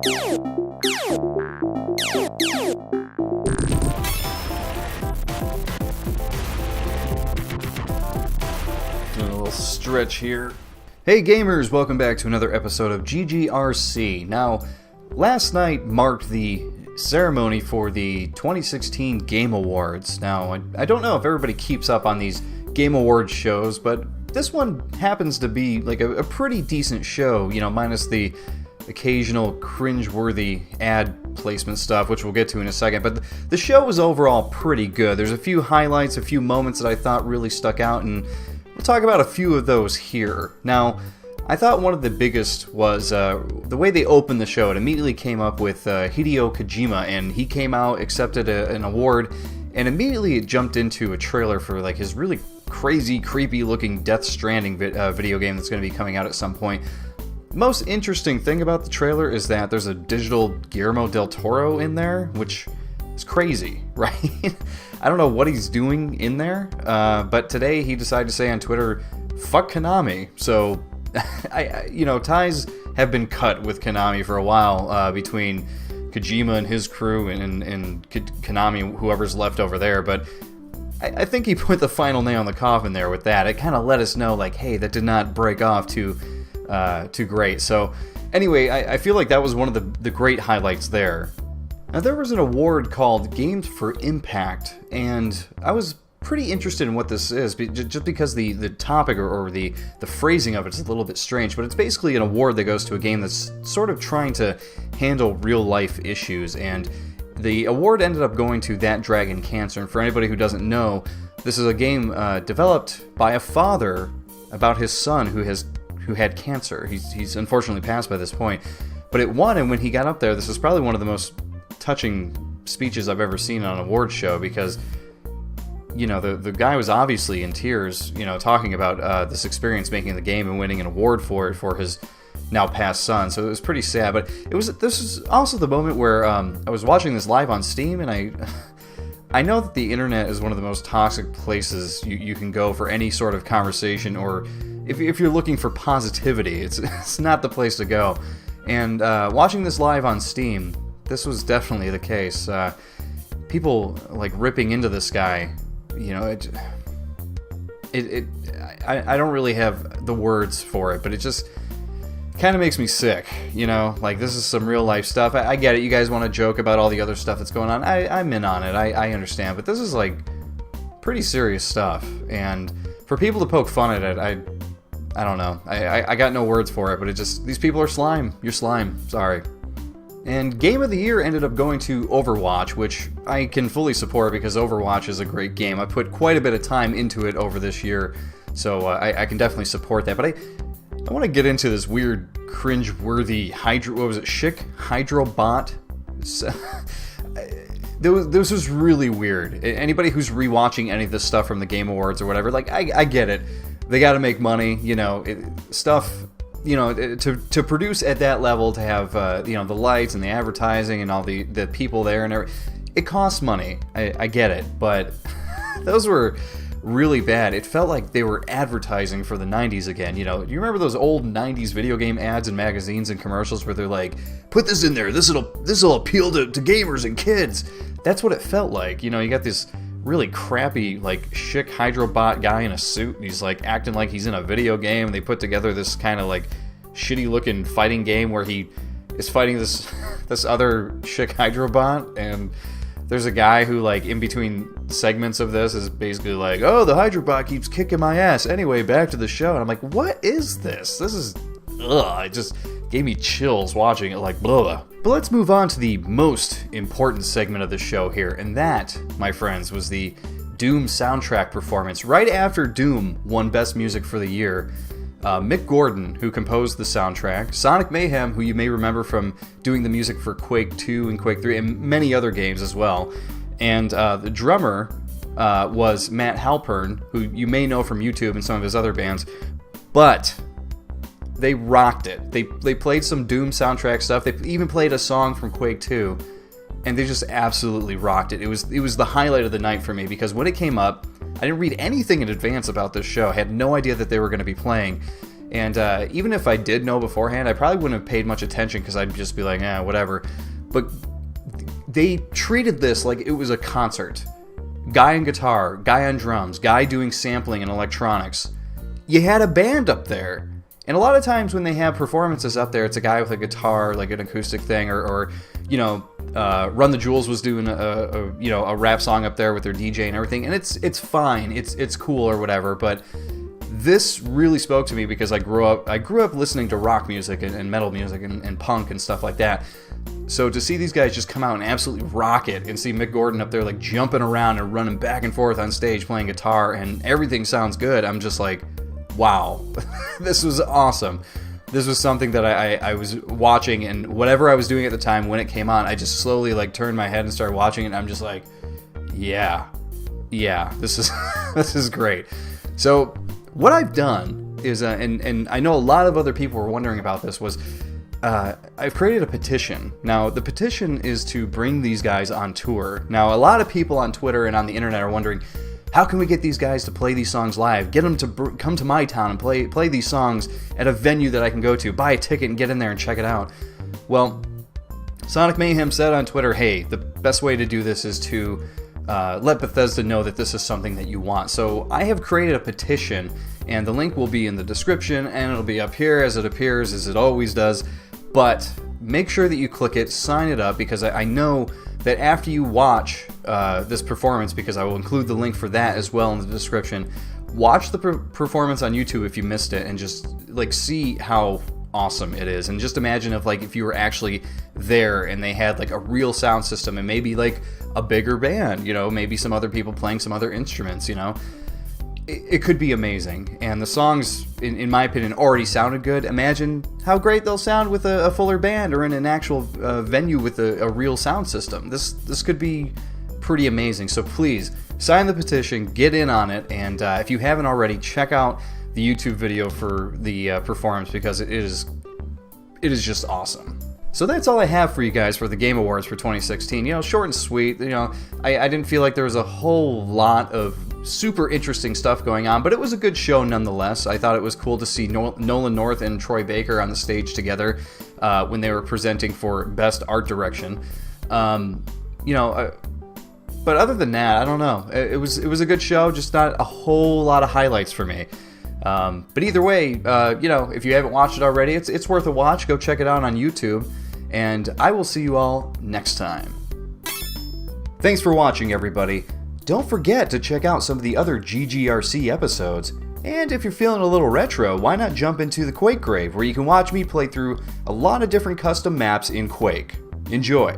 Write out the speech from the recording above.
Doing a little stretch here. Hey gamers, welcome back to another episode of GGRC. Now, last night marked the ceremony for the 2016 Game Awards. Now, I don't know if everybody keeps up on these Game Awards shows, but this one happens to be like a pretty decent show, you know, minus the occasional cringe-worthy ad placement stuff, which we'll get to in a second. But the show was overall pretty good. There's a few highlights, a few moments that I thought really stuck out, and we'll talk about a few of those here. Now, I thought one of the biggest was the way they opened the show. It immediately came up with Hideo Kojima, and he came out, accepted an award, and immediately it jumped into a trailer for like his really crazy, creepy-looking Death Stranding video game that's going to be coming out at some point. Most interesting thing about the trailer is that there's a digital Guillermo del Toro in there, which is crazy, right? I don't know what he's doing in there, but today he decided to say on Twitter, "Fuck Konami." So, ties have been cut with Konami for a while between Kojima and his crew and Konami, whoever's left over there. But I think he put the final nail in the coffin there with that. It kind of let us know, like, hey, that did not break off too great. So anyway, I feel like that was one of the great highlights there. Now, there was an award called Games for Impact, and I was pretty interested in what this is, just because the topic or the phrasing of it is a little bit strange, but it's basically an award that goes to a game that's sort of trying to handle real-life issues, and the award ended up going to That Dragon Cancer. And for anybody who doesn't know, this is a game developed by a father about his son who had cancer. He's unfortunately passed by this point, but it won, and when he got up there, this is probably one of the most touching speeches I've ever seen on an award show, because you know the guy was obviously in tears, you know, talking about this experience making the game and winning an award for it for his now passed son. So it was pretty sad. But this was also the moment where I was watching this live on Steam, and I know that the internet is one of the most toxic places you can go for any sort of conversation, or if you're looking for positivity, it's not the place to go. And watching this live on Steam, this was definitely the case. People like ripping into this guy, you know, I don't really have the words for it, but it just kind of makes me sick, you know? Like, this is some real life stuff. I get it, you guys want to joke about all the other stuff that's going on. I'm in on it, I understand, but this is like pretty serious stuff, and for people to poke fun at it, I don't know. I got no words for it, but these people are slime. You're slime. Sorry. And Game of the Year ended up going to Overwatch, which I can fully support because Overwatch is a great game. I put quite a bit of time into it over this year, so I can definitely support that. But I want to get into this weird, cringe-worthy Schick Hydrobot. This was really weird. Anybody who's rewatching any of this stuff from the Game Awards or whatever, like, I get it. They got to make money, you know, stuff, you know, to produce at that level, to have, you know, the lights and the advertising and all the people there and everything. It costs money. I get it, but those were really bad. It felt like they were advertising for the 90s again. You know, do you remember those old 90s video game ads and magazines and commercials where they're like, put this in there, this'll appeal to gamers and kids? That's what it felt like. You know, you got this really crappy, like, Schick Hydrobot guy in a suit, and he's like acting like he's in a video game, and they put together this kind of like shitty looking fighting game where he is fighting this other Schick Hydrobot, and there's a guy who, like, in between segments of this is basically like, oh, the Hydrobot keeps kicking my ass. Anyway, back to the show. And I'm like, what is this? This is, ugh, it just gave me chills watching it, like, blah. But let's move on to the most important segment of the show here, and that, my friends, was the Doom soundtrack performance. Right after Doom won Best Music for the year, Mick Gordon, who composed the soundtrack, Sonic Mayhem, who you may remember from doing the music for Quake 2 and Quake 3, and many other games as well, and the drummer was Matt Halpern, who you may know from YouTube and some of his other bands, but they rocked it. They played some Doom soundtrack stuff. They even played a song from Quake 2, and they just absolutely rocked it. It was the highlight of the night for me, because when it came up, I didn't read anything in advance about this show. I had no idea that they were going to be playing. And even if I did know beforehand, I probably wouldn't have paid much attention because I'd just be like, whatever. But they treated this like it was a concert. Guy on guitar, guy on drums, guy doing sampling and electronics. You had a band up there. And a lot of times when they have performances up there, it's a guy with a guitar, like an acoustic thing, or Run the Jewels was doing a rap song up there with their DJ and everything, and it's fine, it's cool or whatever. But this really spoke to me because I grew up listening to rock music and metal music and punk and stuff like that. So to see these guys just come out and absolutely rock it, and see Mick Gordon up there like jumping around and running back and forth on stage playing guitar, and everything sounds good, I'm just like, wow, this was awesome. This was something that I was watching, and whatever I was doing at the time when it came on, I just slowly like turned my head and started watching it, and I'm just like, yeah, this is this is great. So what I've done is, and I know a lot of other people were wondering about this, was I've created a petition. Now, the petition is to bring these guys on tour. Now, a lot of people on Twitter and on the internet are wondering, how can we get these guys to play these songs live? Get them to come to my town and play these songs at a venue that I can go to. Buy a ticket and get in there and check it out. Well, Sonic Mayhem said on Twitter, hey, the best way to do this is to let Bethesda know that this is something that you want. So I have created a petition, and the link will be in the description, and it'll be up here as it appears, as it always does. But make sure that you click it, sign it up, because I know that after you watch this performance, because I will include the link for that as well in the description, watch the performance on YouTube if you missed it, and just like see how awesome it is. And just imagine if you were actually there and they had like a real sound system and maybe like a bigger band, maybe some other people playing some other instruments, It could be amazing. And the songs, in my opinion, already sounded good. Imagine how great they'll sound with a fuller band or in an actual venue with a real sound system. This could be pretty amazing. So please, sign the petition, get in on it, and if you haven't already, check out the YouTube video for the performance, because it is just awesome. So that's all I have for you guys for the Game Awards for 2016. Short and sweet. I didn't feel like there was a whole lot of super interesting stuff going on, but it was a good show nonetheless. I thought it was cool to see Nolan North and Troy Baker on the stage together when they were presenting for Best Art Direction. But other than that, I don't know. It was a good show, just not a whole lot of highlights for me. But either way, if you haven't watched it already, it's worth a watch. Go check it out on YouTube, and I will see you all next time. Thanks for watching, everybody. Don't forget to check out some of the other GGRC episodes. And if you're feeling a little retro, why not jump into the Quake Grave, where you can watch me play through a lot of different custom maps in Quake. Enjoy!